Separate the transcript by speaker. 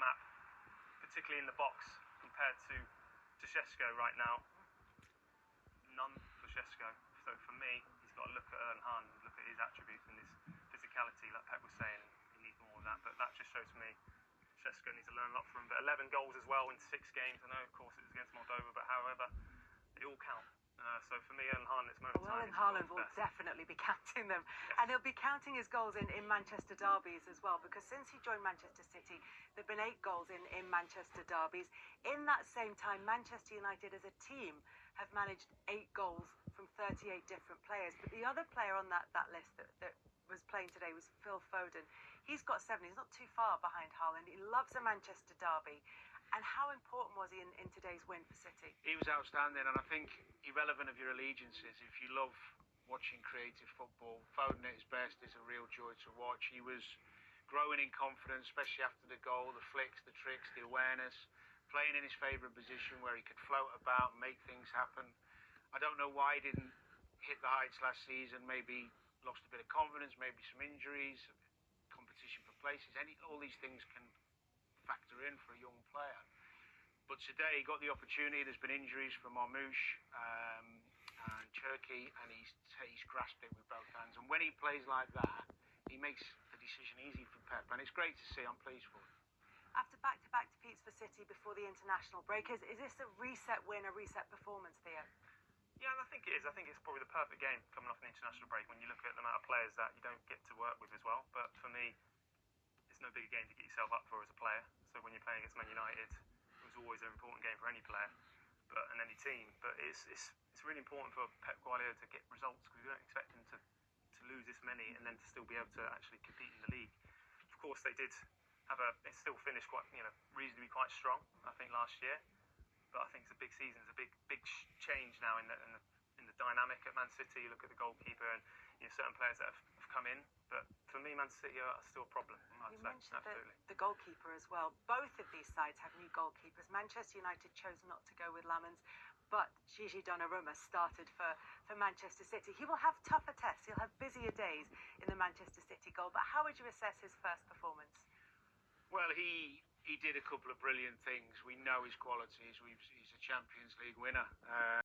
Speaker 1: map, particularly in the box, compared to Šeško right now. None for Šeško. So for me, he's got to look at Erling Haaland, look at his attributes and his physicality, like Pep was saying. He needs more of that, but that just shows me Šeško needs to learn a lot from him. But 11 goals as well in 6 games. I know, of course, it was against Moldova, but however, they all count. So for me, Erling Haaland, it's moment of time.
Speaker 2: Erling Haaland will definitely be counting them.
Speaker 1: Yes.
Speaker 2: And he'll be counting his goals in Manchester derbies as well, because since he joined Manchester City, there have been 8 goals in Manchester derbies. In that same time, Manchester United as a team have managed 8 goals from 38 different players. But the other player on that list that was playing today was Phil Foden. He's got 7. He's not too far behind Haaland. He loves a Manchester derby. And how important was he in today's win for City?
Speaker 3: He was outstanding, and I think irrelevant of your allegiances, if you love watching creative football, Foden at his best is a real joy to watch. He was growing in confidence, especially after the goal, the flicks, the tricks, the awareness, playing in his favourite position where he could float about and make things happen. I don't know why he didn't hit the heights last season, maybe lost a bit of confidence, maybe some injuries, competition for places, all these things can factor in for a young player. But today he got the opportunity. There's been injuries from Marmoush and Turkey, and he's grasped it with both hands. And when he plays like that, he makes the decision easy for Pep, and it's great to see. I'm pleased for him.
Speaker 2: After back-to-back defeats for City before the international break, is this a reset win, a reset performance, Theo?
Speaker 1: Yeah, I think it is. I think it's probably the perfect game coming off an international break when you look at the amount of players that you don't get to work with as well. But for me, it's no bigger game to get yourself up for as a player. So when you're playing against Man United, it was always an important game for any player and any team. But it's really important for Pep Guardiola to get results, because we don't expect him to lose this many and then to still be able to actually compete in the league. Of course, they did have it still finished quite, reasonably quite strong, I think, last year. But I think it's a big season. It's a big change now in the dynamic at Man City. You look at the goalkeeper and certain players that have come in. But for me, Man City are still a problem.
Speaker 2: You mentioned the goalkeeper as well. Both of these sides have new goalkeepers. Manchester United chose not to go with Lamens, but Gigi Donnarumma started for Manchester City. He will have tougher tests. He'll have busier days in the Manchester City goal. But how would you assess his first performance?
Speaker 3: Well, he did a couple of brilliant things. We know his qualities. He's a Champions League winner.